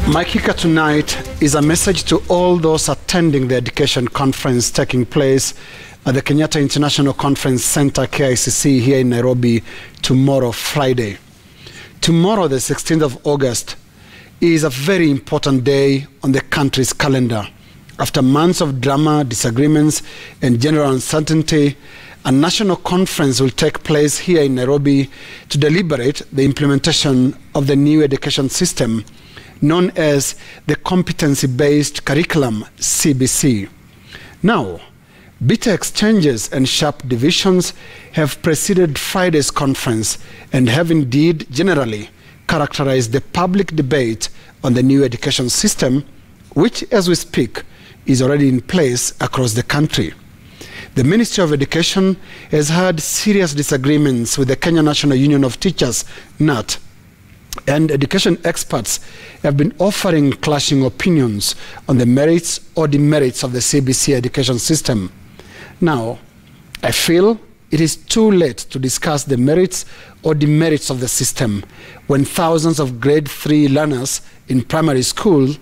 My kicker tonight is a message to all those attending the education conference taking place at the Kenyatta International Conference Center, KICC, here in Nairobi tomorrow, Friday. Tomorrow, the 16th of August, is a very important day on the country's calendar. After months of drama, disagreements, and general uncertainty, a national conference will take place here in Nairobi to deliberate the implementation of the new education system known as the competency-based curriculum, CBC. Now, bitter exchanges and sharp divisions have preceded Friday's conference and have indeed generally characterized the public debate on the new education system, which, as we speak, is already in place across the country. The Ministry of Education has had serious disagreements with the Kenya National Union of Teachers, NAT, and education experts have been offering clashing opinions on the merits or demerits of the CBC education system. Now, I feel it is too late to discuss the merits or demerits of the system when thousands of grade 3 learners in primary school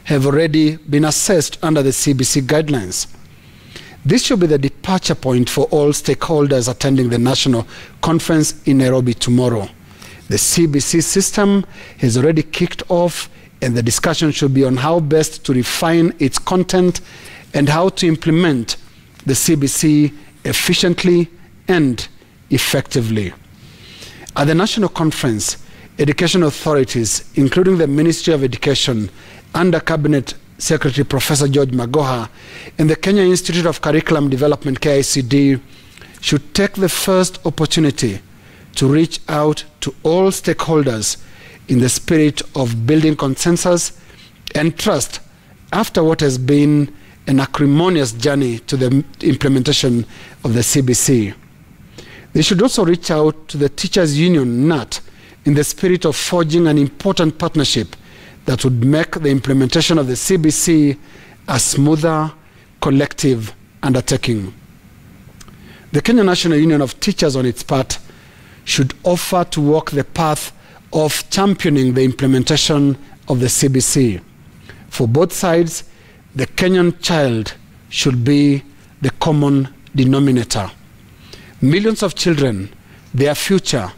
have already been assessed under the CBC guidelines. This should be the departure point for all stakeholders attending the national conference in Nairobi tomorrow. The CBC system has already kicked off, and the discussion should be on how best to refine its content and how to implement the CBC efficiently and effectively. At the national conference, education authorities, including the Ministry of Education, under Cabinet Secretary Professor George Magoha, and the Kenya Institute of Curriculum Development, KICD, should take the first opportunity to reach out to all stakeholders in the spirit of building consensus and trust after what has been an acrimonious journey to the implementation of the CBC. They should also reach out to the Teachers Union, NAT, in the spirit of forging an important partnership that would make the implementation of the CBC a smoother, collective undertaking. The Kenya National Union of Teachers, on its part, should offer to walk the path of championing the implementation of the CBC. For both sides, the Kenyan child should be the common denominator. Millions of children, their future,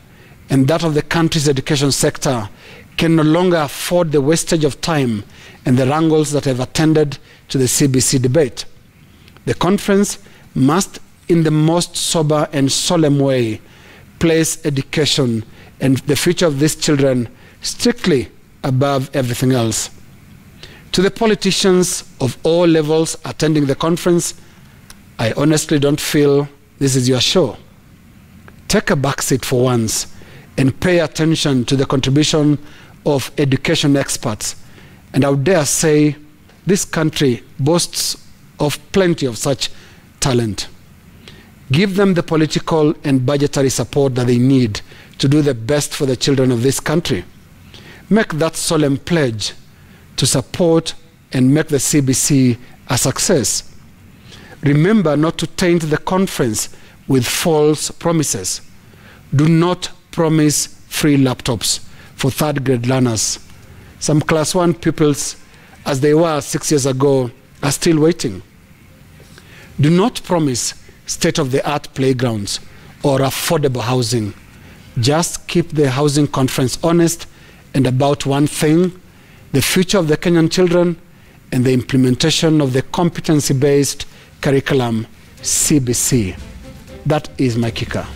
and that of the country's education sector can no longer afford the wastage of time and the wrangles that have attended to the CBC debate. The conference must, in the most sober and solemn way, place education and the future of these children strictly above everything else. To the politicians of all levels attending the conference, I honestly don't feel this is your show. Take a backseat for once and pay attention to the contribution of education experts. And I would dare say this country boasts of plenty of such talent. Give them the political and budgetary support that they need to do the best for the children of this country. Make that solemn pledge to support and make the CBC a success. Remember not to taint the conference with false promises. Do not promise free laptops for third grade learners. Some class 1 pupils, as they were 6 years ago, are still waiting. Do not promise state-of-the-art playgrounds or affordable housing. Just keep the housing conference honest and about one thing: the future of the Kenyan children and the implementation of the competency-based curriculum, CBC. That is my kicker.